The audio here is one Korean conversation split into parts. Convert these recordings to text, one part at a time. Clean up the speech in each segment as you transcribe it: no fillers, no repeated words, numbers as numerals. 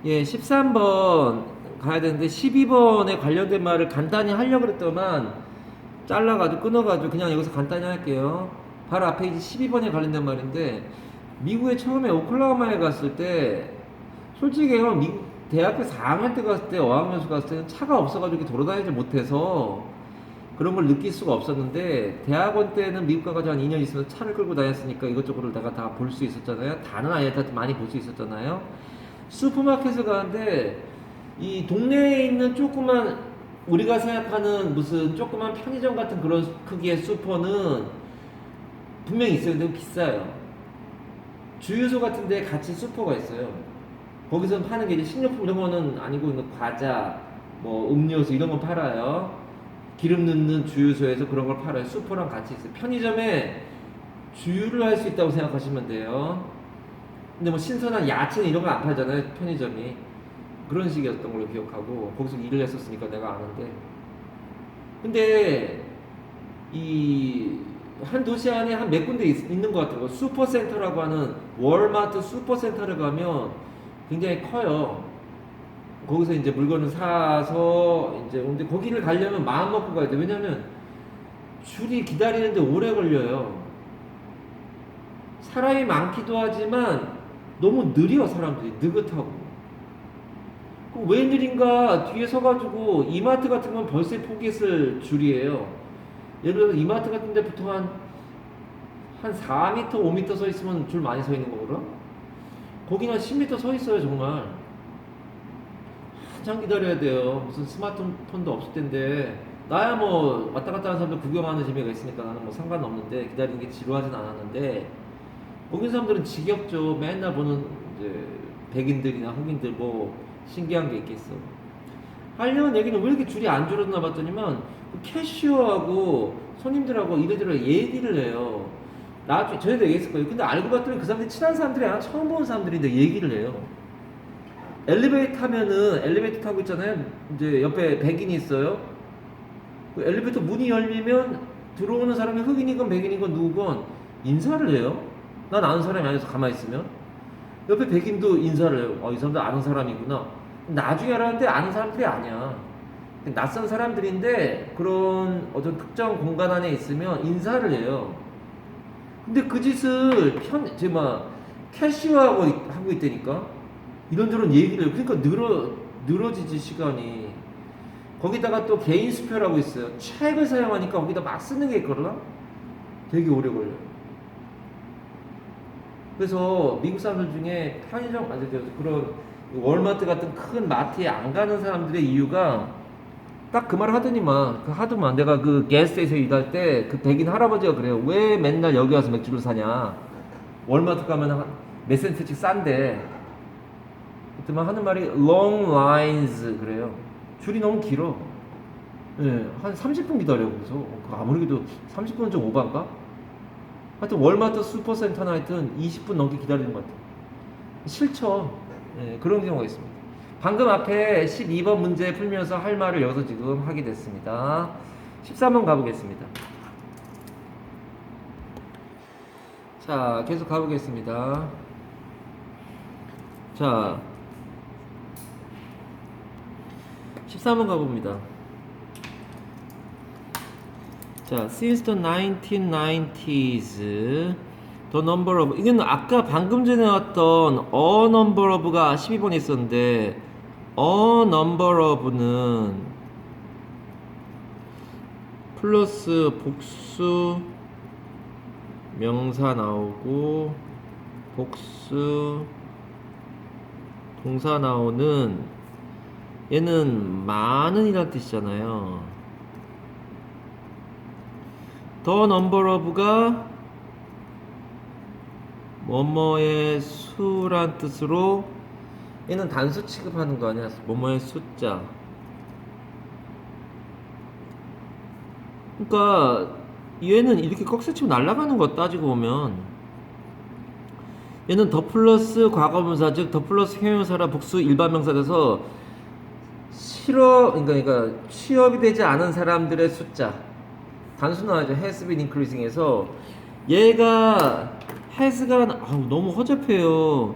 예, 13번 가야 되는데 12번에 관련된 말을 간단히 하려고 그랬더만 잘라가지고 끊어가지고 그냥 여기서 간단히 할게요. 바로 앞에 이제 12번에 관련된 말인데 미국에 처음에 오클라호마에 갔을 때 솔직히 형 미국 대학교 4학년 때 갔을 때 어학연수 갔을 때는 차가 없어가지고 이렇게 돌아다니지 못해서 그런 걸 느낄 수가 없었는데 대학원 때는 미국 가가지고 한 2년 있으면 차를 끌고 다녔으니까 이것저것을 내가 다 볼 수 있었잖아요. 다는 아니다 많이 볼 수 있었잖아요. 슈퍼마켓을 가는데 이 동네에 있는 조그만 우리가 생각하는 무슨 조그만 편의점 같은 그런 크기의 슈퍼는 분명히 있어요. 근데 비싸요. 주유소 같은 데 같이 슈퍼가 있어요. 거기서 파는 게 이제 식료품 이런 거는 아니고 과자, 뭐 음료수 이런 거 팔아요. 기름 넣는 주유소에서 그런 걸 팔아요. 슈퍼랑 같이 있어요. 편의점에 주유를 할 수 있다고 생각하시면 돼요. 근데 뭐 신선한 야채는 이런 거 안 팔잖아요. 편의점이. 그런 식이었던 걸로 기억하고 거기서 일을 했었으니까 내가 아는데 근데 이 한 도시 안에 한 몇 군데 있는 것 같아요. 슈퍼센터라고 하는 월마트 슈퍼센터를 가면 굉장히 커요. 거기서 이제 물건을 사서 이제 근데 거기를 가려면 마음 먹고 가야 돼. 왜냐면 줄이 기다리는데 오래 걸려요. 사람이 많기도 하지만 너무 느려 사람들이 느긋하고. 왜 느린가 뒤에 서가지고 이마트 같은 건 벌써 포기했을 줄이에요. 예를 들어서 이마트 같은 데 보통 한 4m, 5m 서 있으면 줄 많이 서 있는 거거든? 거기는 한 10m 서 있어요, 정말. 한참 기다려야 돼요. 무슨 스마트폰도 없을 텐데. 나야 뭐 왔다 갔다 하는 사람들 구경하는 재미가 있으니까 나는 뭐 상관없는데 기다리는 게 지루하진 않았는데 거기 사람들은 지겹죠. 맨날 보는 이제 백인들이나 흑인들 뭐 신기한 게 있겠어. 하려는 얘기는 왜 이렇게 줄이 안 줄었나 봤더니만 그 캐시어하고 손님들하고 이래저래 얘기를 해요. 나중에 전에도 얘기했을 거예요. 근데 알고 봤더니 그 사람들이 친한 사람들이 아니라 처음 보는 사람들인데 얘기를 해요. 엘리베이터 타면은 엘리베이터 타고 있잖아요. 이제 옆에 백인이 있어요. 그 엘리베이터 문이 열리면 들어오는 사람이 흑인이건 백인이건 누구건 인사를 해요. 난 아는 사람이 아니어서 가만히 있으면 옆에 백인도 인사를 해요. 이 사람들 아는 사람이구나. 나중에 알았는데 아는 사람들이 아니야. 낯선 사람들인데 그런 어떤 특정 공간 안에 있으면 인사를 해요. 근데 그 짓을 캐시어하고 하고 있다니까. 이런저런 얘기를 해요. 그러니까 늘어지지 시간이. 거기다가 또 개인 수표라고 있어요. 책을 사용하니까 거기다 막 쓰는 게 있거든. 되게 오래 걸려요. 그래서 미국 사람들 중에 편의점 그런 월마트 같은 큰 마트에 안 가는 사람들의 이유가 딱 그 말 하더니만 그 하더만 내가 그 게스트에서 일할 때 그 백인 할아버지가 그래요. 왜 맨날 여기 와서 맥주를 사냐? 월마트 가면 몇 센트씩 싼데. 그때만 하는 말이 long lines 그래요. 줄이 너무 길어. 예, 한 30분 기다려 그래서 아무리 그래도 30분은 좀 오반가? 하여튼 월마트 슈퍼센터나 하여튼 20분 넘게 기다리는 것 같아요. 싫죠. 예, 그런 경우가 있습니다. 방금 앞에 12번 문제 풀면서 할 말을 여기서 지금 하게 됐습니다. 13번 가보겠습니다. 자, 계속 가보겠습니다. 자, 13번 가봅니다. 자, since the 1990s, the number of, 이건 아까 방금 전에 나왔던 a number of가 12번에 있었는데, a number of는 플러스 복수 명사 나오고, 복수 동사 나오는 얘는 많은 이란 뜻이잖아요. The number of가 뭐뭐의 수란 뜻으로 얘는 단수 취급하는 거 아니야? 뭐뭐의 숫자. 그러니까 얘는 이렇게 꺽쇠치고 날아가는 거 따지고 보면 얘는 더 플러스 과거분사 즉 더 플러스 형용사라 복수 일반명사 돼서 그러니까 취업이 되지 않은 사람들의 숫자 단순하죠. has been increasing에서 얘가 has가 너무 허접해요.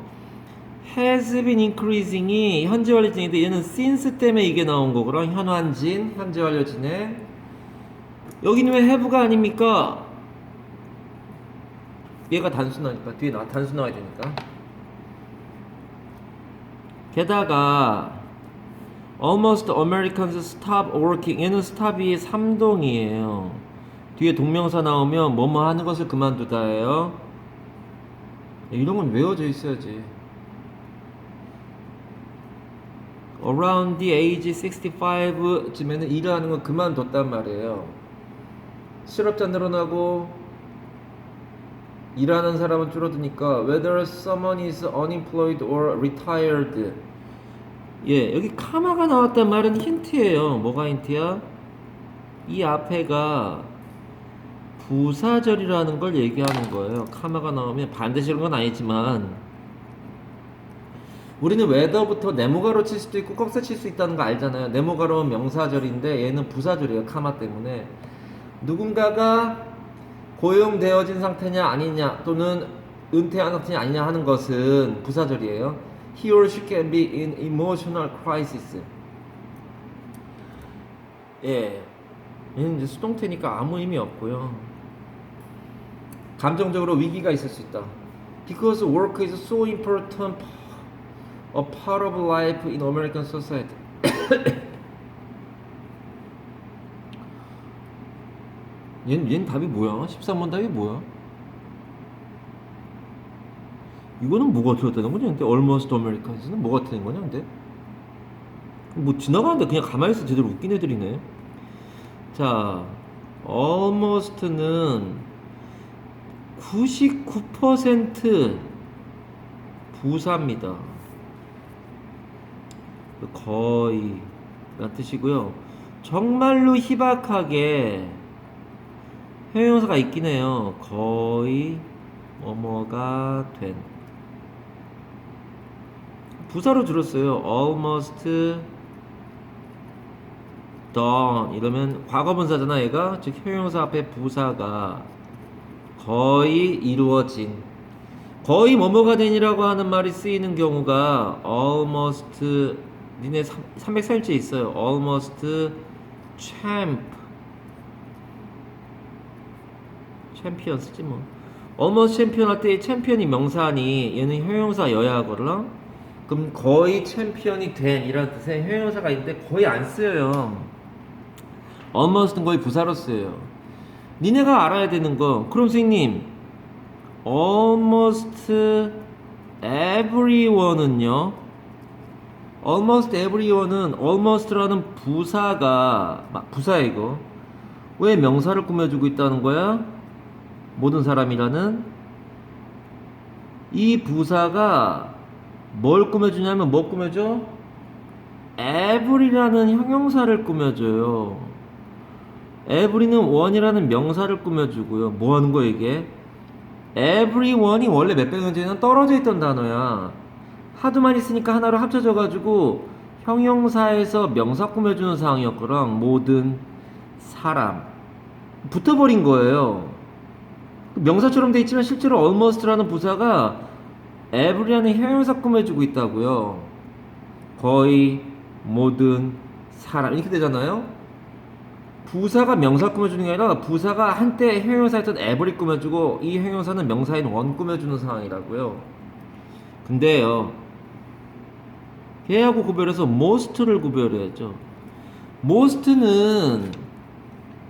has been increasing이 현재 완료진인데 얘는 since 때문에 이게 나온 거고요. 현완진, 현재 완료진에 여기는 왜 have가 아닙니까? 얘가 단순하니까 뒤에 단수 나와야 되니까. 게다가 almost Americans stop working 얘는 stop이 3동이에요. 뒤에 동명사 나오면 뭐뭐 하는 것을 그만두다예요. 이런 건 외워져 있어야지. Around the age 65쯤에는 일하는 건 그만뒀단 말이에요. 실업자 늘어나고 일하는 사람은 줄어드니까 whether someone is unemployed or retired. 예, 여기 카마가 나왔단 말은 힌트예요. 뭐가 힌트야? 이 앞에가 부사절이라는 걸 얘기하는 거예요. 카마가 나오면 반드시 그런 건 아니지만 우리는 whether부터 네모가로 칠 수도 있고 꺽쇠 칠 수 있다는 거 알잖아요. 네모가로는 명사절인데 얘는 부사절이에요. 카마 때문에. 누군가가 고용되어진 상태냐 아니냐 또는 은퇴한 상태냐 아니냐 하는 것은 부사절이에요. He or she can be in emotional crisis. 예, 얘는 이제 수동태니까 아무 의미 없고요. 감정적으로 위기가 있을 수 있다. Because work is so important a part of life in American society. 얘는 답이 뭐야? 13번 답이 뭐야? 이거는 뭐가 들었다는 거냐? 근데 almost Americans는 뭐가 되는 거냐? 근데 뭐 지나가는데 그냥 가만히 있어 제대로 웃긴 애들이네. 자, almost는 99% 부사입니다. 거의 라는 뜻이고요. 정말로 희박하게 형용사가 있긴 해요. 거의 뭐뭐가 된 부사로 줄였어요. almost done 이러면 과거분사잖아 얘가. 즉 형용사 앞에 부사가 거의 이루어진 거의 뭐뭐가 된이라고 하는 말이 쓰이는 경우가 almost 니네 304일째 있어요. almost 챔피언 쓰지 뭐. almost 챔피언 할 때 챔피언이 명사니 얘는 형용사여야 하거든. 그럼 거의 챔피언이 된 이라는 뜻의 형용사가 있는데 거의 안 쓰여요. almost는 거의 부사로 쓰여요. 니네가 알아야 되는 거. 그럼 선생님 almost everyone은요? almost everyone은 almost라는 부사가 부사야 이거. 왜 명사를 꾸며주고 있다는 거야? 모든 사람이라는 이 부사가 뭘 꾸며주냐면 뭐 꾸며줘? every라는 형용사를 꾸며줘요. every는 one이라는 명사를 꾸며주고요. 뭐 하는 거야 이게? everyone이 원래 몇백 년 전에는 떨어져 있던 단어야. 하도 많이 쓰니까 하나로 합쳐져가지고 형용사에서 명사 꾸며주는 상황이었거랑 모든 사람 붙어버린 거예요. 명사처럼 돼 있지만 실제로 almost라는 부사가 every라는 형용사 꾸며주고 있다고요. 거의 모든 사람 이렇게 되잖아요. 부사가 명사 꾸며주는 게 아니라 부사가 한때 형용사였던 every 꾸며주고 이 형용사는 명사인 one 꾸며주는 상황이라고요. 근데요 얘하고 구별해서 most를 구별해야죠. most는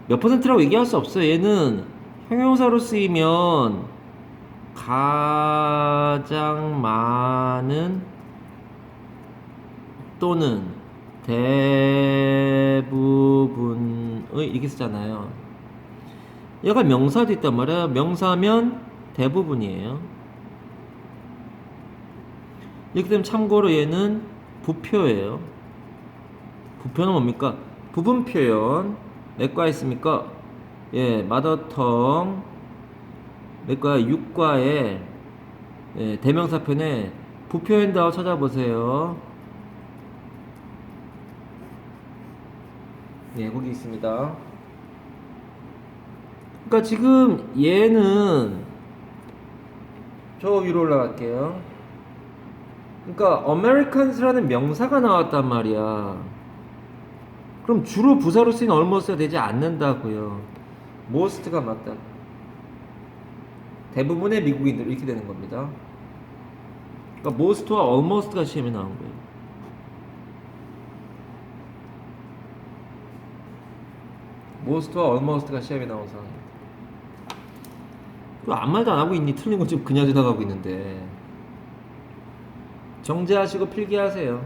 몇 퍼센트라고 얘기할 수 없어요. 얘는 형용사로 쓰이면 가장 많은 또는 대부분의 이렇게 쓰잖아요. 얘가 명사도 있단 말이야. 명사면 대부분이에요. 이렇게 되면 참고로 얘는 부표예요. 부표는 뭡니까? 부분 표현. 내과 있습니까? 예, 마더텅. 내과 6과에 예, 대명사편에 부표 핸드아웃 찾아보세요. 예, 거기 있습니다. 그러니까 지금 얘는 저 위로 올라갈게요. 그러니까 Americans라는 명사가 나왔단 말이야. 그럼 주로 부사로 쓰인 almost가 되지 않는다고요. most가 맞다. 대부분의 미국인들 이렇게 되는 겁니다. 그러니까 most와 almost가 시험에 나온 거예요. most와 almost가 시험에 나온 상황입니다. 아무 말도 안 하고 있니? 틀린 거 지금 그냥 지나가고 있는데. 정제하시고 필기하세요.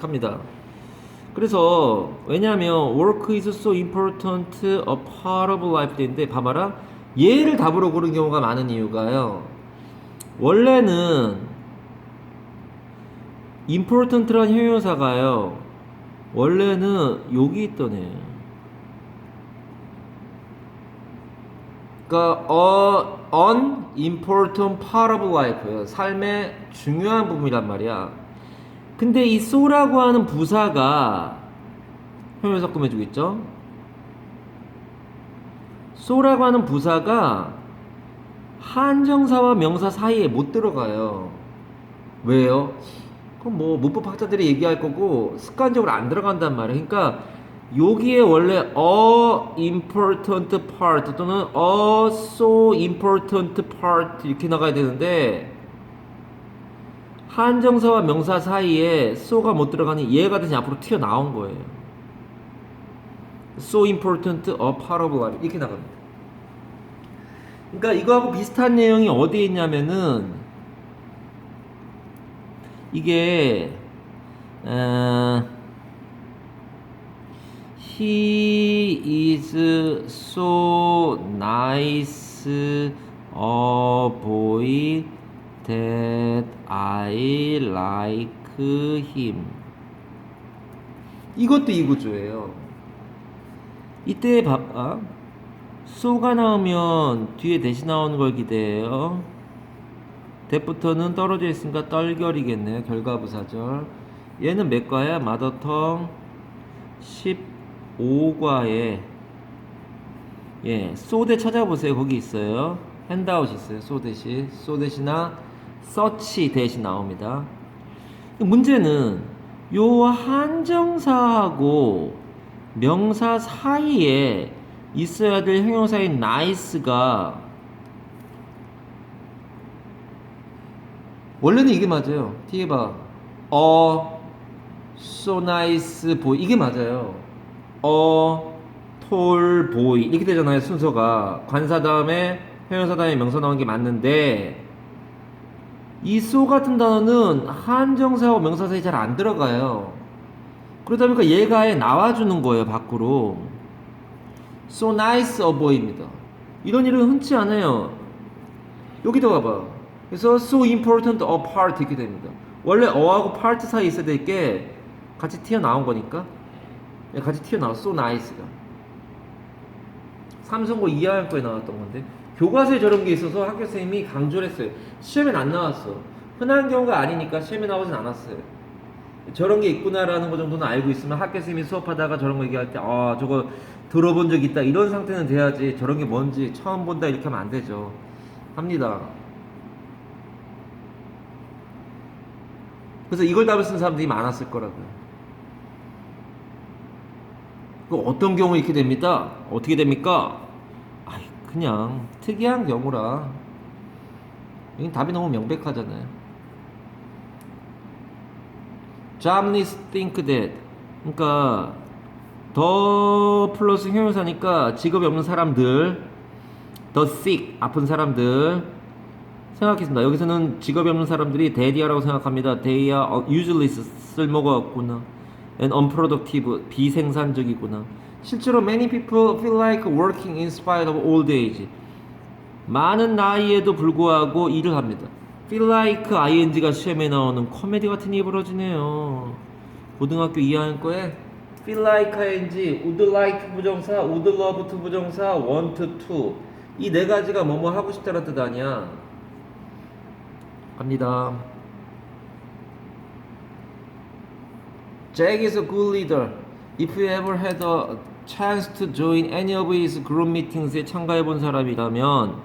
갑니다. 그래서 왜냐하면 work is so important a part of life 되는데 봐봐라. 얘를 답으로 고른 경우가 많은 이유가요. 원래는 important라는 형용사가요. 원래는 여기 있던 애. 그러니까 an important part of life예요. 삶의 중요한 부분이란 말이야. 근데 이 so라고 하는 부사가 형용사 꾸며주고 있죠. so라고 하는 부사가 한정사와 명사 사이에 못 들어가요. 왜요? 그럼 뭐 문법학자들이 얘기할 거고 습관적으로 안 들어간단 말이에요. 그러니까 여기에 원래 a important part 또는 a so important part 이렇게 나가야 되는데 한정사와 명사 사이에 so가 못 들어가니 얘가 대신 앞으로 튀어나온 거예요. so important a part of life 이렇게 나갑니다. 그러니까 이거하고 비슷한 내용이 어디에 있냐면은 이게 He is so nice a boy that I like him. 이것도 이 구조예요. 이때 봐봐. so가 나오면 뒤에 대신 나오는 걸 기대해요. that부터는 떨어져 있으니까 떨결이겠네요. 결과부사절. 얘는 몇 과야? 마더텅 15과에 예, 소대 찾아보세요. 거기 있어요. 핸드아웃 있어요. 소대시나 서치 대신 나옵니다. 문제는 요 한정사하고 명사 사이에 있어야 될 형용사인 nice가 원래는 이게 맞아요. 뒤에 봐. so nice boy 이게 맞아요. tall boy 이렇게 되잖아요. 순서가 관사 다음에 형용사 다음에 명사 나오는 게 맞는데 이 so 같은 단어는 한정사와 명사 사이 잘 안 들어가요. 그러다 보니까 얘가 아예 나와주는 거예요. 밖으로. so nice a boy입니다. 이런 일은 흔치 않아요. 여기도 봐봐. 그래서 so important a part 이렇게 됩니다. 원래 어하고 part 사이에 있어야 될 게 같이 튀어나온 거니까 같이 튀어나왔어. so nice가 삼성고 2학년거에 나왔던 건데 교과서에 저런 게 있어서 학교 선생님이 강조를 했어요. 시험엔 안 나왔어. 흔한 경우가 아니니까 시험에 나오진 않았어요. 저런 게 있구나라는 거 정도는 알고 있으면 학교 선생님이 수업하다가 저런 거 얘기할 때 저거 들어본 적 있다 이런 상태는 돼야지 저런 게 뭔지 처음 본다 이렇게 하면 안 되죠. 합니다. 그래서 이걸 답을 쓴 사람들이 많았을 거라고요. 어떤 경우 이렇게 됩니다. 어떻게 됩니까? 그냥 특이한 경우라. 여긴 답이 너무 명백하잖아요. jobless think that. 그러니까 더 플러스 형용사니까 직업이 없는 사람들, the sick 아픈 사람들 생각했습니다. 여기서는 직업이 없는 사람들이 대디아라고 생각합니다. They are useless 쓸모가 없구나. and unproductive 비생산적이구나. 실제로 many people feel like working in spite of old age. 많은 나이에도 불구하고 일을 합니다. feel like ing가 시험에 나오는 코미디 같은 일이 벌어지네요. 고등학교 2학년 거에 feel like ing, would like 부정사, would love to 부정사, want to 이 네 가지가 뭐뭐 하고 싶다는 뜻 아니야. 갑니다. Jack is a good leader. If you ever had a chance to join any of his group meetings에 참가해본 사람이라면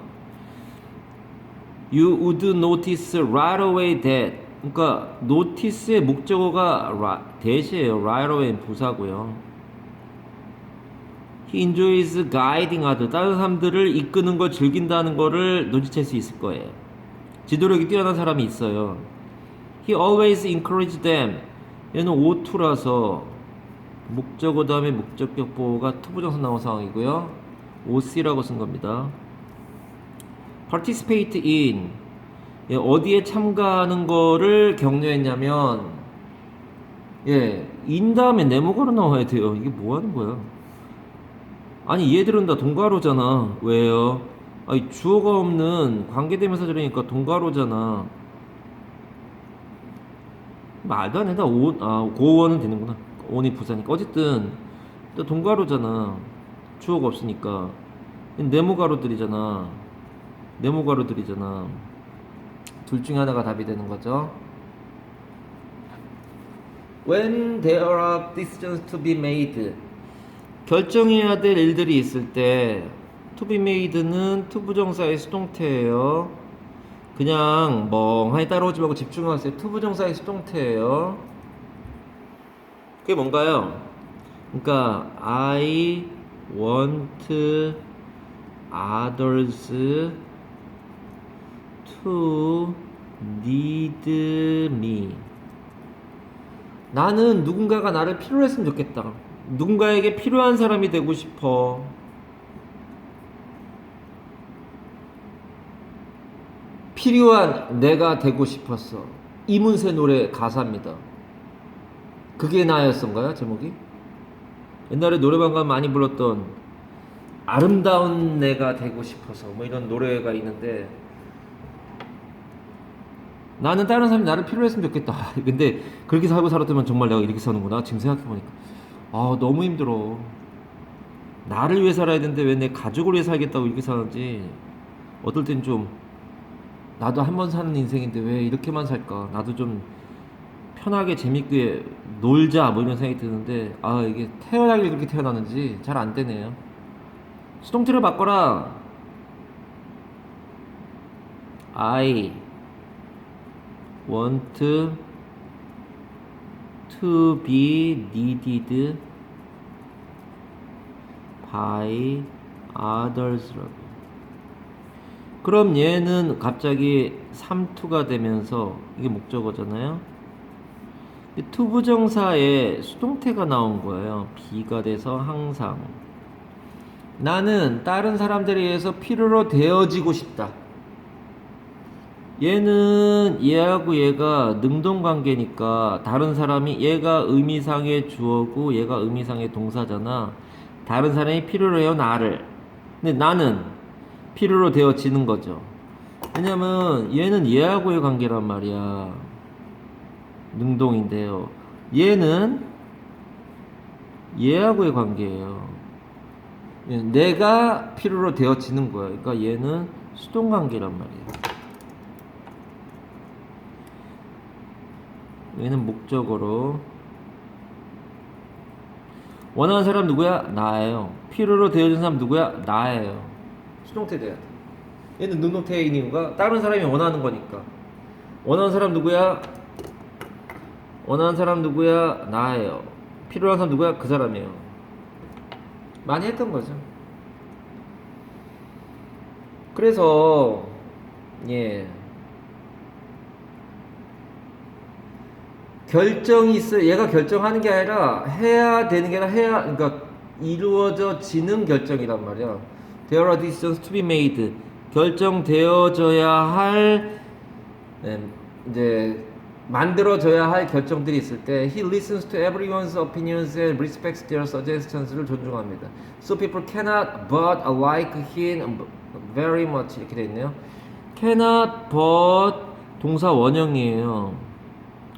You would notice right away that. 그러니까 notice의 목적어가 that이에요. right away는 부사고요. He enjoys guiding others. 다른 사람들을 이끄는 걸 즐긴다는 거를 눈치챌 수 있을 거예요. 지도력이 뛰어난 사람이 있어요. He always encouraged them. 얘는 O2라서 목적어 다음에 목적격 보호가 투부정사 나온 상황이고요. OC라고 쓴 겁니다. Participate in. 예, 어디에 참가하는 거를 격려했냐면 in 다음에 네모가로 나와야 돼요. 이게 뭐 하는 거야? 아니 얘들은 다 동가로잖아. 왜요? 아니 주어가 없는 관계대명사절이니까 동가로잖아. 말도 안 해. 고원은 되는구나. on이 부사니까. 어쨌든 또 동가로잖아. 주어가 없으니까. 네모가로들이잖아. 둘 중에 하나가 답이 되는 거죠. When there are decisions to be made. 결정해야 될 일들이 있을 때 to be made는 투부정사의 수동태예요. 그냥 멍하니 따라오지 말고 집중하세요. 투부정사의 수동태예요. 그게 뭔가요? 그러니까 I want others to need me. 나는 누군가가 나를 필요로 했으면 좋겠다. 누군가에게 필요한 사람이 되고 싶어. 필요한 내가 되고 싶었어. 이문세 노래 가사입니다. 그게 나였던가요? 제목이? 옛날에 노래방 가면 많이 불렀던 아름다운 내가 되고 싶어서 뭐 이런 노래가 있는데 나는 다른 사람이 나를 필요로 했으면 좋겠다. 근데 그렇게 살고 살았다면 정말 내가 이렇게 사는구나. 지금 생각해보니까 너무 힘들어. 나를 위해 살아야 되는데 왜 내 가족을 위해 살겠다고 이렇게 사는지 어떨 땐 좀 나도 한 번 사는 인생인데 왜 이렇게만 살까? 나도 좀 편하게 재밌게 놀자 뭐 이런 생각이 드는데 이게 태어나길 그렇게 태어나는지 잘 안 되네요. 수동태를 바꿔라. I want to be needed by others라고. 그럼 얘는 갑자기 3to가 되면서 이게 목적어잖아요. 투부정사에 수동태가 나온 거예요. B가 돼서 항상 나는 다른 사람들에 의해서 필요로 되어지고 싶다. 얘는 얘하고 얘가 능동관계니까 다른 사람이 얘가 의미상의 주어고 얘가 의미상의 동사잖아. 다른 사람이 필요로 해요 나를. 근데 나는 필요로 되어지는 거죠. 왜냐면 얘는 얘하고의 관계란 말이야. 능동인데요. 얘는 얘하고의 관계예요. 내가 필요로 되어지는 거야. 그러니까 얘는 수동관계란 말이야. 얘는 목적어로 원하는 사람 누구야? 나예요. 필요로 되어진 사람 누구야? 나예요. 수동태 돼야 돼. 얘는 능동태인 이유가 다른 사람이 원하는 거니까. 원하는 사람 누구야? 원하는 사람 누구야? 나예요. 필요한 사람 누구야? 그 사람이에요. 많이 했던 거죠. 그래서 결정이 있어. 얘가 결정하는 게 아니라 해야 되는 게 아니라 그러니까 이루어져지는 결정이란 말이야. There are decisions to be made. 결정되어져야 할 이제 만들어져야 할 결정들이 있을 때 He listens to everyone's opinions and respects their suggestions를 존중합니다. So people cannot but like him very much 이렇게 돼 있네요. cannot but 동사 원형이에요.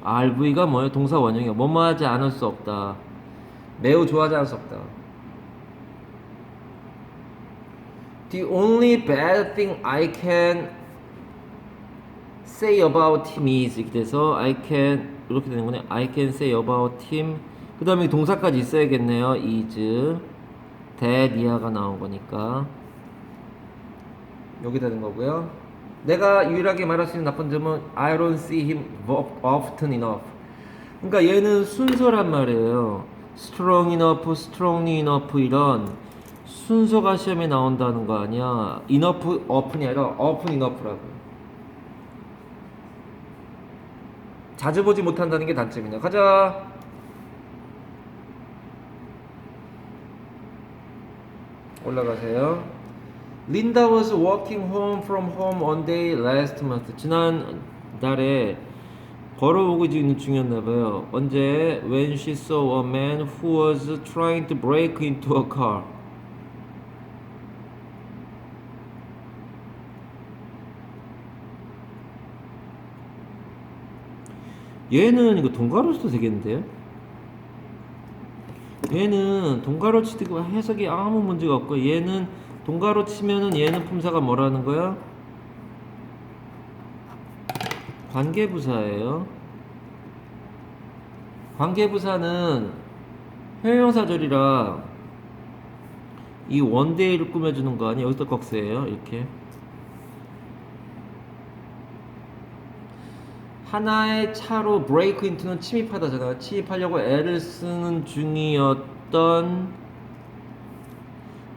RV가 뭐예요? 동사 원형이에요. 뭐뭐 하지 않을 수 없다. 매우 좋아하지 않을 수 없다. The only bad thing I can say about him is 이렇게 돼서 I can 이렇게 되는 거네. I can say about him. 그 다음에 동사까지 있어야겠네요. is that 이하가 나온 거니까 여기 되는 거고요. 내가 유일하게 말할 수 있는 나쁜 점은 I don't see him often enough. 그러니까 얘는 순서란 말이에요. strong enough, strongly enough 이런 순서가 시험에 나온다는 거 아니야. enough, often이 아니라 often enough라고. 자주 보지 못한다는 게 단점이네. 가자. 올라가세요. Linda was walking home from home one day last month. 지난 달에 걸어오고 있는 중이었나봐요. 언제? When she saw a man who was trying to break into a car. 얘는 이거 동가로 써도 되겠는데요? 얘는 동가로 치고 해석이 아무 문제가 없고, 얘는 동가로 치면은 얘는 품사가 뭐라는 거야? 관계부사예요. 관계부사는 형용사절이라 이 원데이를 꾸며주는 거 아니야? 여기서 꺽쇠예요. 이렇게 하나의 차로 브레이크 인투는 침입하다잖아. 침입하려고 애를 쓰는 중이었던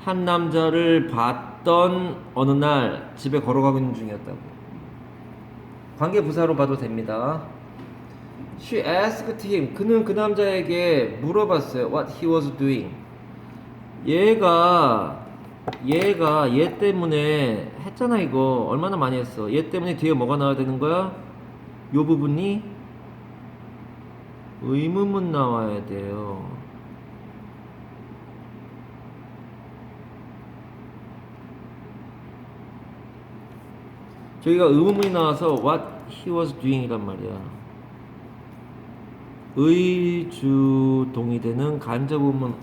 한 남자를 봤던 어느 날 집에 걸어가고 있는 중이었다고. 관계부사로 봐도 됩니다. She asked him. 그는 그 남자에게 물어봤어요. What he was doing. 얘가 얘 때문에 했잖아. 이거 얼마나 많이 했어. 얘 때문에 뒤에 뭐가 나와야 되는 거야? 요 부분이 의문문 나와야 돼요. 저희가 의문문이 나와서 what he was doing 이란 말이야. 의주동이 되는 간접 의문.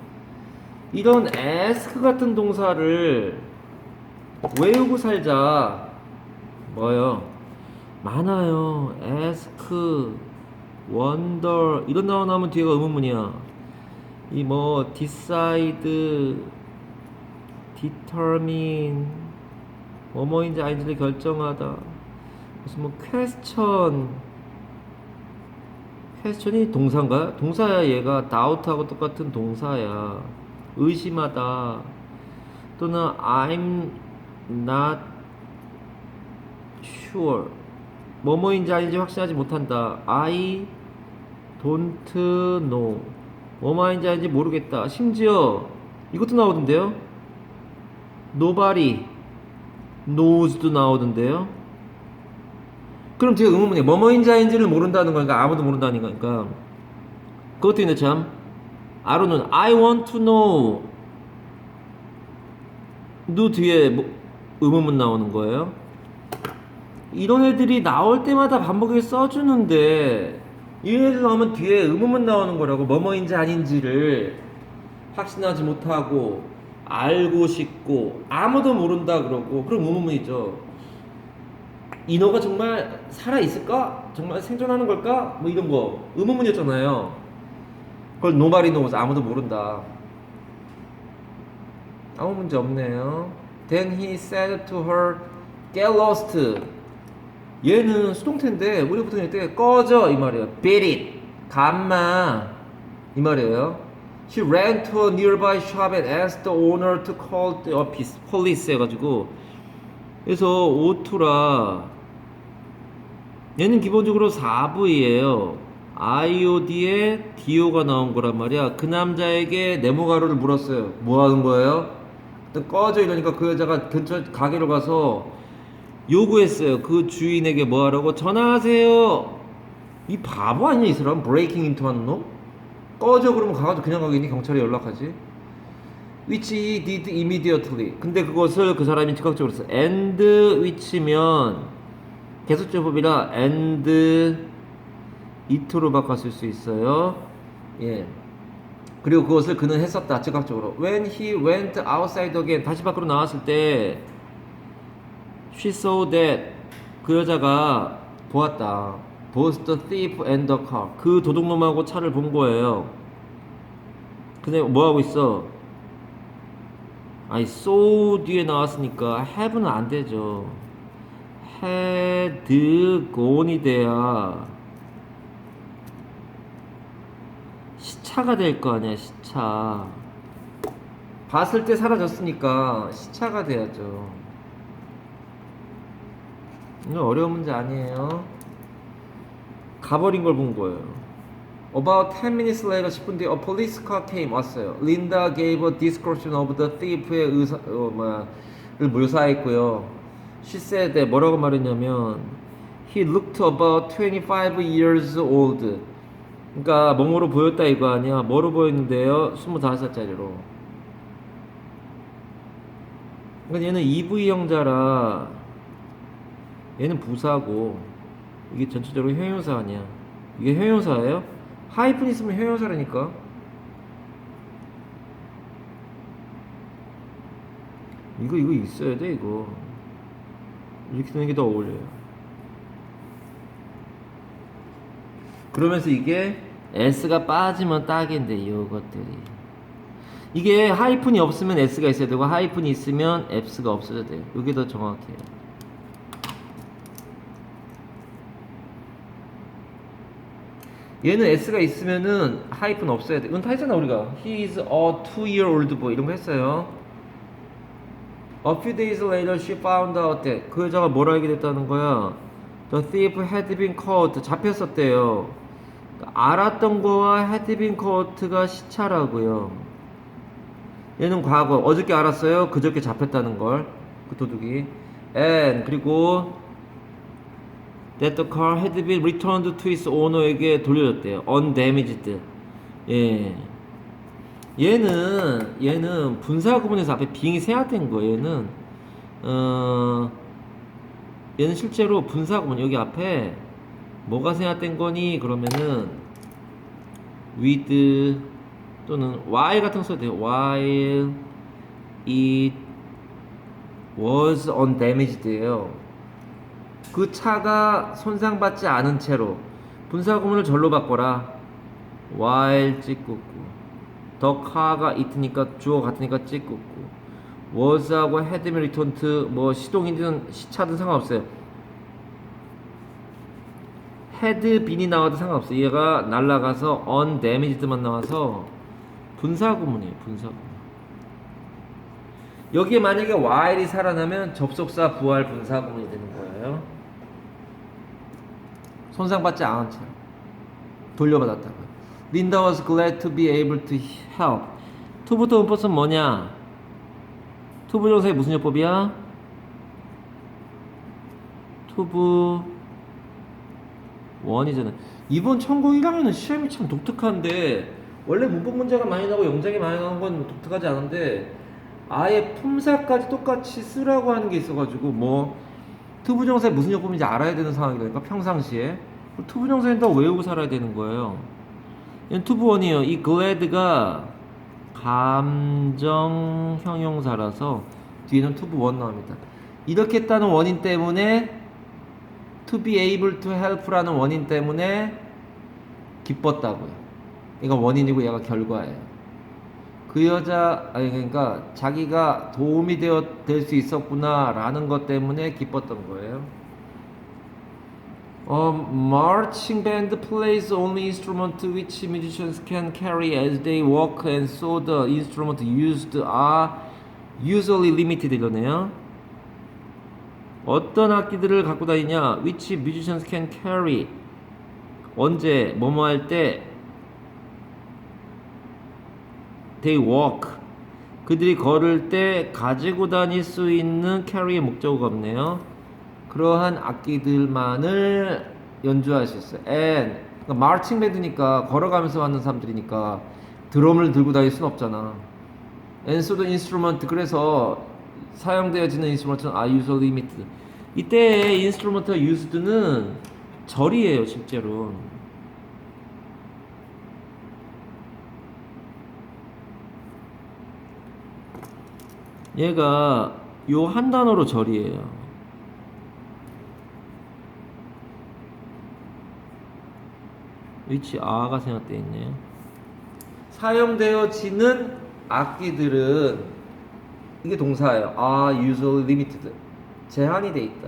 이런 ask 같은 동사를 외우고 살자. 뭐요? 많아요. ask, wonder 이런 나오면 뒤에가 의문문이야. 이 뭐 decide, determine 뭐뭐인지 아닌지를 결정하다. 무슨 뭐 question이 동사인가? 동사야. 얘가 doubt하고 똑같은 동사야. 의심하다 또는 I'm not sure 뭐뭐인지 아닌지 확신하지 못한다. I don't know 뭐뭐인지 아닌지 모르겠다. 심지어 이것도 나오던데요. Nobody knows도 나오던데요. 그럼 뒤에 의문문이 뭐뭐인지 아닌지를 모른다는 거니까 아무도 모른다는 거니까 그것도 있네 참. 아로는 I want to know 너 뒤에 뭐 의문문 나오는 거예요. 이런 애들이 나올 때마다 반복해서 써주는데 이런 애들 나오면 뒤에 의문문 나오는 거라고. 뭐뭐인지 아닌지를 확신하지 못하고 알고 싶고 아무도 모른다 그러고 그럼 의문문이죠. 인어가 정말 살아있을까? 정말 생존하는 걸까? 뭐 이런 거 의문문이었잖아요. 그걸 nobody knows 아무도 모른다. 아무 문제 없네요. Then he said to her, get lost. 얘는 수동태인데 우리 보통 이때 꺼져 이 말이에요. beat it. 감마 이 말이에요. She ran to a nearby shop and asked the owner to call the police 해가지고 그래서 오투라 얘는 기본적으로 4부이에요. IOD에 DO가 나온 거란 말이야. 그 남자에게 네모가루를 물었어요. 뭐 하는 거예요? 꺼져 이러니까 그 여자가 근처 가게로 가서 요구했어요. 그 주인에게 뭐 하라고? 전화하세요. 이 바보 아니야 이 사람? 브레이킹 인투 하는 놈? 꺼져 그러면 가가지고 그냥 가겠니? 경찰에 연락하지. Which he did immediately. 근데 그것을 그 사람이 즉각적으로 써. And which면 계속적법이라 and it로 바꿨을 수 있어요. 예. 그리고 그것을 그는 했었다. 즉각적으로. When he went outside again. 다시 밖으로 나왔을 때 she saw that. 그 여자가 보았다. Both the thief and the car. 그 도둑놈하고 차를 본 거예요. 근데 뭐 하고 있어? 아니 saw 뒤에 나왔으니까 have는 안 되죠. had gone이 돼야 시차가 될 거 아니야, 시차. 봤을 때 사라졌으니까 시차가 돼야죠. 이건 어려운 문제 아니에요. 가버린 걸 본 거예요. About 10 minutes later, 10분 뒤에 a police car came. 왔어요. Linda gave a description of the thief의 를 묘사했고요. She said that 뭐라고 말했냐면 he looked about 25 years old. 그러니까 뭐뭐로 보였다 이거 아니야. 뭐로 보였는데요? 25살짜리로. 그러니까 얘는 EV형자라 얘는 부사고 이게 전체적으로 형용사 아니야. 이게 형용사예요? 하이픈 있으면 형용사라니까. 이거 있어야 돼 이거. 이렇게 되는 게 더 어울려요. 그러면서 이게 S가 빠지면 딱인데 이것들이 이게 하이픈이 없으면 S가 있어야 되고 하이픈이 있으면 F가 없어야 돼요. 이게 더 정확해요. 얘는 S가 있으면은 하이픈 없어야 돼. 이건 다 했잖아 우리가. He is a 2-year-old boy 이런 거 했어요. A few days later she found out that 그 여자가 뭘 알게 됐다는 거야. The thief had been caught. 잡혔었대요. 알았던 거와 had been caught가 시차라고요. 얘는 과거. 어저께 알았어요. 그저께 잡혔다는 걸. 그 도둑이. And 그리고 that the car had been returned to its owner에게 돌려줬대요. undamaged. 예. 얘는 분사 구문에서 앞에 being이 생략된 거예요. 얘는 실제로 분사 구문 여기 앞에 뭐가 생략된 거니? 그러면은 with 또는 while 같은 거 써도 돼요. while it was undamaged예요. 그 차가 손상받지 않은 채로 분사 구문을 절로 바꿔라. while 찍고 더 카가 it니까 주어 같으니까 찍고 was하고 had면 returned 뭐 시동이든 시차든 상관없어요. had been이 나와도 상관없어요. 얘가 날라가서 undamaged만 나와서 분사 구문이에요. 분사 구문. 여기에 만약에 while이 살아나면 접속사 부활 분사 구문이 되는 거예요. 손상받지 않은 채로 돌려받았다고요. Linda was glad to be able to help. to부터 문법은 뭐냐? 투부 정사의 무슨 요법이야? 투부 원이잖아. 이번 천공 1학년은 시험이 참 독특한데 원래 문법 문제가 많이 나오고 영작이 많이 나오는 건 독특하지 않은데 아예 품사까지 똑같이 쓰라고 하는 게 있어가지고 뭐 투부 정사의 무슨 요법인지 알아야 되는 상황이 되니까 평상시에 투부 정사는 더 외우고 살아야 되는 거예요. 얘는 투부원이에요. 이 glad가 감정 형용사라서 뒤에는 투부원 나옵니다. 이렇게 했다는 원인 때문에 to be able to help라는 원인 때문에 기뻤다고요. 이건 원인이고 얘가 결과예요. 그 여자 그러니까 자기가 도움이 될 수 있었구나라는 것 때문에 기뻤던 거예요. Marching band plays only instrument which musicians can carry as they walk, and so the instrument used are usually limited 이러네요. 어떤 악기들을 갖고 다니냐? Which musicians can carry. 언제 뭐뭐 할 때 they walk. 그들이 걸을 때 가지고 다닐 수 있는 carry의 목적어가 없네요. 그러한 악기들만을 연주할 수 있어요. And 그러니까 마르칭 밴드니까 걸어가면서 하는 사람들이니까 드럼을 들고 다닐 순 없잖아. And so the instrument 그래서 사용되어지는 instrument는 are usually limited. 이때 instrument used는 절이에요, 실제로. 얘가 요 한 단어로 절이에요. which are가 생각되어 있네요. 사용되어지는 악기들은 이게 동사예요. are usually limited. 제한이 돼 있다.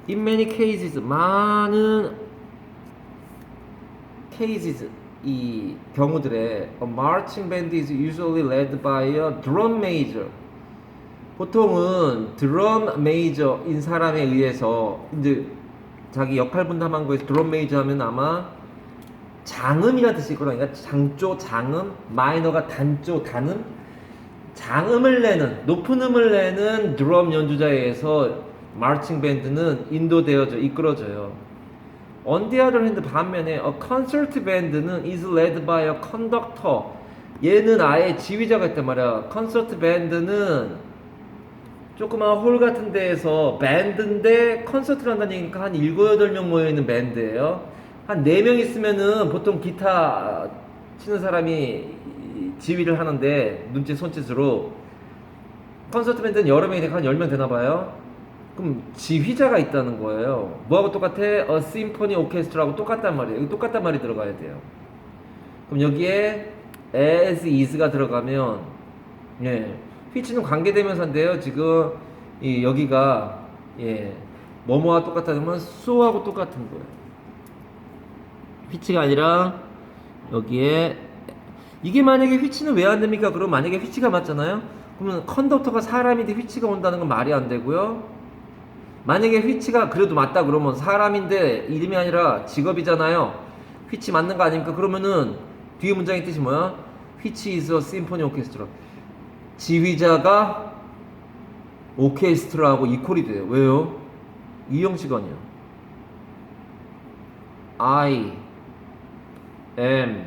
In many cases, 많은 cases, 이 경우들에 a marching band is usually led by a drum major. 보통은 드럼 메이저인 사람에 의해서 이제 자기 역할 분담한 거에서 드럼 메이저 하면 아마 장음이라 뜻일 거라. 그러니까 장조, 장음, 마이너가 단조, 단음, 장음을 내는 높은 음을 내는 드럼 연주자에 의해서 마르칭 밴드는 인도되어져 이끌어져요. On the other hand, 반면에 a concert band는 is led by a conductor. 얘는 아예 지휘자가 있단 말이야. 콘서트 밴드는 조그마한 홀 같은 데에서 밴드인데 콘서트를 한다는 얘기니까 한 7, 8명 모여있는 밴드예요. 한 4명 있으면은 보통 기타 치는 사람이 지휘를 하는데 눈짓 손짓으로 콘서트 밴드는 여러 명이 되니까 한 10명 되나봐요. 그럼 지휘자가 있다는 거예요. 뭐하고 똑같아? A symphony orchestra하고 똑같단 말이에요. 여기 똑같단 말이 들어가야 돼요. 그럼 여기에 as is가 들어가면 예, which는 관계대명사인데요. 지금 이 여기가 예, 뭐뭐와 똑같다면 so하고 똑같은 거예요. which가 아니라 여기에 이게 만약에 which는 왜 안 됩니까? 그럼 만약에 which가 맞잖아요. 그러면 컨덕터가 사람인데 which가 온다는 건 말이 안 되고요. 만약에 which가 그래도 맞다 그러면 사람인데 이름이 아니라 직업이잖아요. which 맞는 거 아닙니까? 그러면은 뒤에 문장의 뜻이 뭐야? which is a symphony orchestra. 지휘자가 오케스트라하고 이퀄이 돼요. 왜요? 이 형식 아니야. I am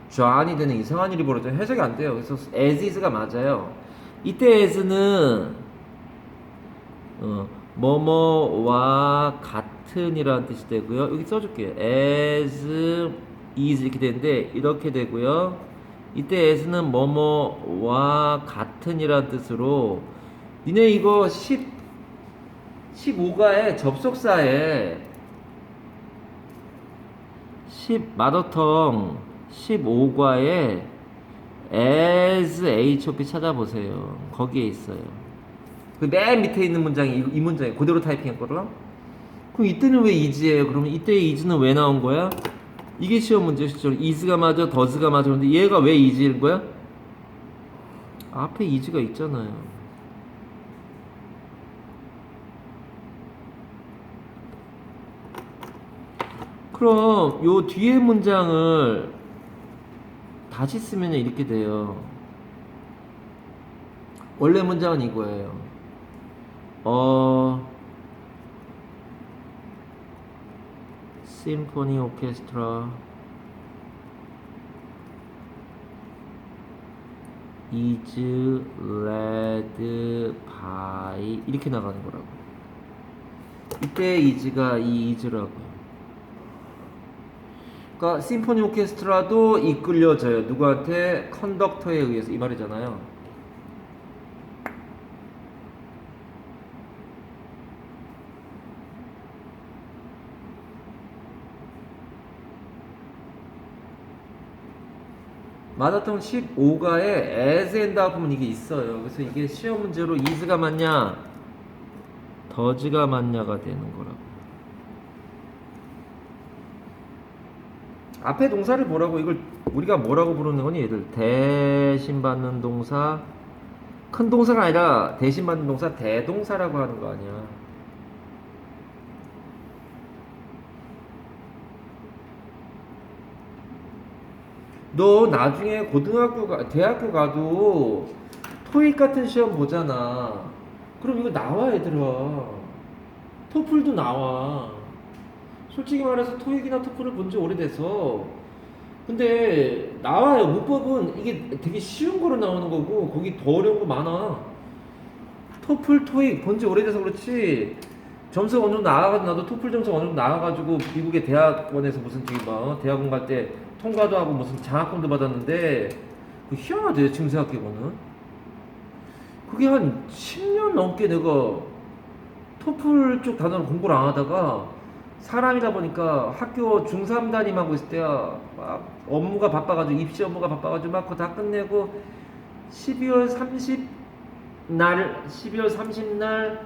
John이 되는 이상한 일이 벌어져요. 해석이 안 돼요. 그래서 as is가 맞아요. 이때 as는 뭐뭐와 같은이라는 뜻이 되고요. 여기 써줄게요. as is 이렇게 되는데 이렇게 되고요. 이때 as는 뭐뭐와 같은이라는 뜻으로 니네 이거 15가의 접속사에 마더텅 15과에 as HOP 찾아보세요. 거기에 있어요. 그 맨 밑에 있는 문장이 이 문장이에요. 그대로 타이핑한 거로. 그럼 이때는 왜 is예요? 그러면 이때의 is는 왜 나온 거야? 이게 시험 문제 실제로 is가 맞아, does가 맞아. 근데 얘가 왜 is인 거야? 앞에 is가 있잖아요. 그럼 요 뒤에 문장을 다시 쓰면 이렇게 돼요. 원래 문장은 이거예요. 심포니 오케스트라 is led by 이렇게 나가는 거라고. 이때 is가 이 is라고요. 그러니까 심포니 오케스트라도 이끌려져요. 누구한테? 컨덕터에 의해서 이 말이잖아요. 마더텅 15가에 as and 하면 이게 있어요. 그래서 이게 시험 문제로 is가 맞냐 does가 맞냐가 되는 거라고. 앞에 동사를 뭐라고 이걸 우리가 뭐라고 부르는 거니? 얘들 대신 받는 동사 큰 동사가 아니라 대신 받는 동사 대동사라고 하는 거 아니야. 너 나중에 대학교 가도 토익 같은 시험 보잖아. 그럼 이거 나와 얘들아. 토플도 나와. 솔직히 말해서 토익이나 토플을 본 지 오래돼서 근데 나와요. 문법은 이게 되게 쉬운 거로 나오는 거고 거기 더 어려운 거 많아. 토플 토익 본 지 오래돼서 그렇지 점수가 어느 정도 나와가지고 나도 토플 점수가 어느 정도 나와가지고 미국의 대학원에서 무슨 저기 뭐 대학원 갈 때 통과도 하고 무슨 장학금도 받았는데 그 희한하대 지금 생각해보면 그게 한 10년 넘게 내가 토플 쪽 단어를 공부를 안 하다가 사람이다 보니까 학교 중3 담임하고 있을 때야 막 업무가 바빠가지고 입시 업무가 바빠가지고 막 그거 다 끝내고 12월 30날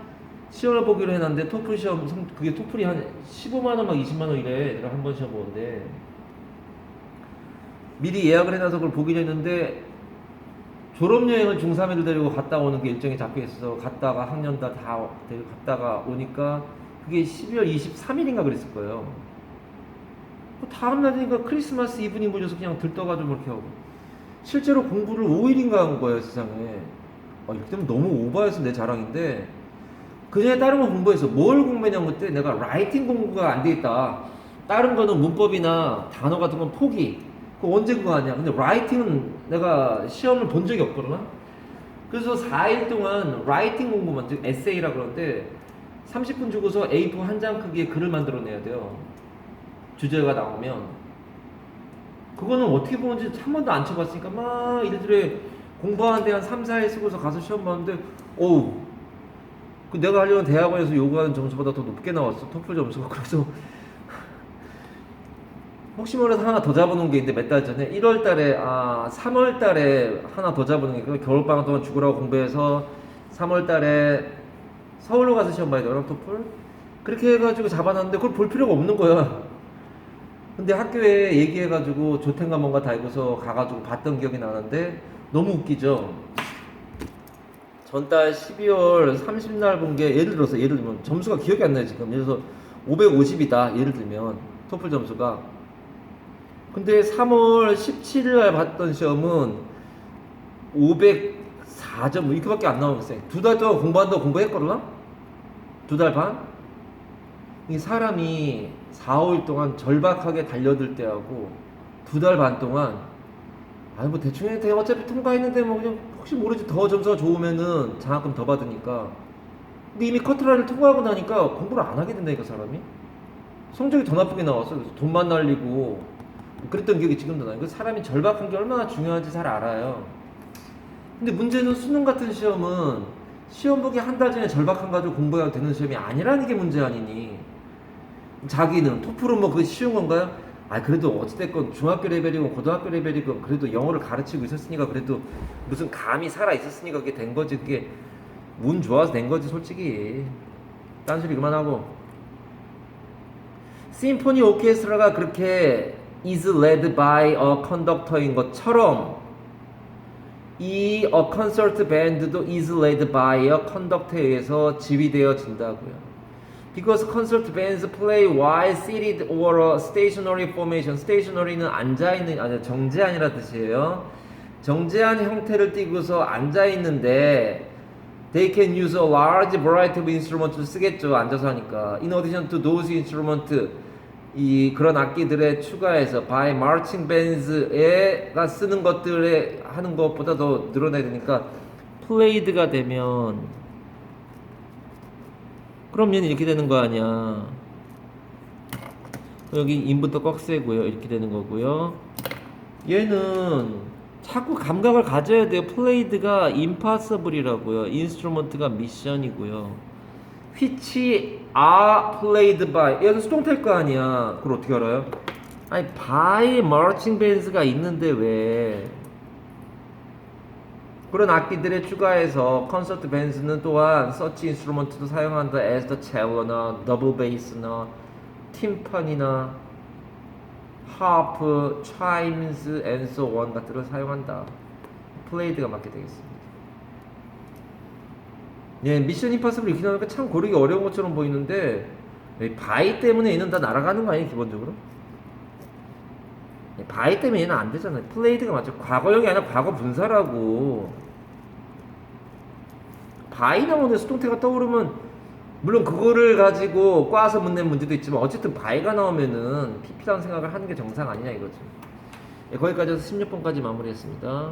시험을 보기로 해놨는데 토플 시험 그게 토플이 한 15만 원 막 20만 원 이래. 내가 한 번 시험 보는데 미리 예약을 해놔서 그걸 보기로 했는데 졸업여행을 중3애들 데리고 갔다 오는 게 일정이 잡혀 있어서 갔다가 학년 다 데리고 갔다가 오니까 그게 12월 23일인가 그랬을 거예요. 그 다음 날이니까 크리스마스 이브닝 보려서 그냥 들떠가지고 그렇게 하고 실제로 공부를 5일인가 한 거예요 세상에. 이렇게 되면 너무 오버해서 내 자랑인데 그전에 다른 거 공부해서 뭘 공부했냐면 그때 내가 라이팅 공부가 안 돼 있다. 다른 거는 문법이나 단어 같은 건 포기. 그거 언제 그거 하냐. 근데 라이팅은 내가 시험을 본 적이 없거든. 그래서 4일 동안 라이팅 공부만, 즉 에세이라 그러는데 30분 주고서 A4 한 장 크기의 글을 만들어내야 돼요. 주제가 나오면. 그거는 어떻게 보는지 한 번도 안 쳐봤으니까 막 이래저래 공부하는데 한 3, 4일 쓰고서 가서 시험 봤는데 어우 그 내가 하려는 대학원에서 요구하는 점수보다 더 높게 나왔어. 토플 점수가. 그래서 혹시 몰라서 하나 더 잡아놓은 게 있는데 몇 달 전에 1월 달에 3월 달에 하나 더 잡아놓은 게 겨울방학 동안 죽으라고 공부해서 3월 달에 서울로 가서 시험 봐야 되더라고 토플. 그렇게 해가지고 잡아놨는데 그걸 볼 필요가 없는 거야. 근데 학교에 얘기해가지고 조텐가 뭔가 달고서 가가지고 봤던 기억이 나는데 너무 웃기죠. 전달 12월 30날 본 게 예를 들면 점수가 기억이 안 나요 지금. 예를 들어서 550이다 예를 들면 토플 점수가. 근데 3월 17일 날 봤던 시험은 504점 뭐 이렇게밖에 안 나오겠어요. 2달 동안 공부한다고 공부했거든? 2달 반? 이 사람이 4, 5일 동안 절박하게 달려들 때하고 2달 반 동안 뭐 대충 해 어차피 통과했는데 뭐 그냥 혹시 모르지 더 점수가 좋으면은 장학금 더 받으니까. 근데 이미 커트라를 통과하고 나니까 공부를 안 하게 된다니까 사람이. 성적이 더 나쁘게 나왔어. 그래서 돈만 날리고 그랬던 기억이 지금도 나요. 그 사람이 절박한 게 얼마나 중요한지 잘 알아요. 근데 문제는 수능 같은 시험은 시험 보기 한 달 전에 절박한 가지고 공부해야 되는 시험이 아니라는 게 문제 아니니. 자기는 토플은 뭐 그게 쉬운 건가요? 그래도 어찌됐건 중학교 레벨이고 고등학교 레벨이고 그래도 영어를 가르치고 있었으니까 그래도 무슨 감이 살아 있었으니까 그게 된 거지. 그게 운 좋아서 된 거지 솔직히. 딴소리 그만하고. 심포니 오케스트라가 그렇게 is led by a conductor인 것처럼 이 a concert band도 is led by a conductor에 의해서 지휘되어진다고요. Because concert bands play while seated or a stationary formation. stationary는 앉아있는, 정제한이라 뜻이에요. 정제한 형태를 띠고서 앉아있는데 they can use a large variety of instruments를 쓰겠죠. 앉아서 하니까. In addition to those instruments, 그런 악기들에 추가해서 by marching bands가 쓰는 것들에 하는 것보다 더 늘어나야 되니까 played가 되면 그럼 얘는 이렇게 되는 거 아니야. 여기 인부터 꽉 세고요. 이렇게 되는 거고요. 얘는 자꾸 감각을 가져야 돼요. played가 impossible이라고요. instrument가 mission이고요. which are played by. 얘는 수동태일 거 아니야. 그걸 어떻게 알아요? by marching bands가 있는데 왜? 그런 악기들에 추가해서 콘서트 밴드는 또한 such instrument도 사용한다. as the cello나 double bass나 팀판이나 harp, chimes, and so on 같은 걸 사용한다. played가 맞게 되겠습니다. 예, 미션 임파서블 이렇게 나오니까 참 고르기 어려운 것처럼 보이는데 바이 때문에 얘는 다 날아가는 거 아니에요 기본적으로? 바이 때문에 얘는 안 되잖아요. 플레이드가 맞죠. 과거형이 아니라 과거 분사라고. 바이 나오는 수동태가 떠오르면 물론 그거를 가지고 꽈서 묻는 문제도 있지만 어쨌든 바이가 나오면은 PP라는 생각을 하는 게 정상 아니냐 이거죠. 예, 거기까지 해서 16번까지 마무리했습니다.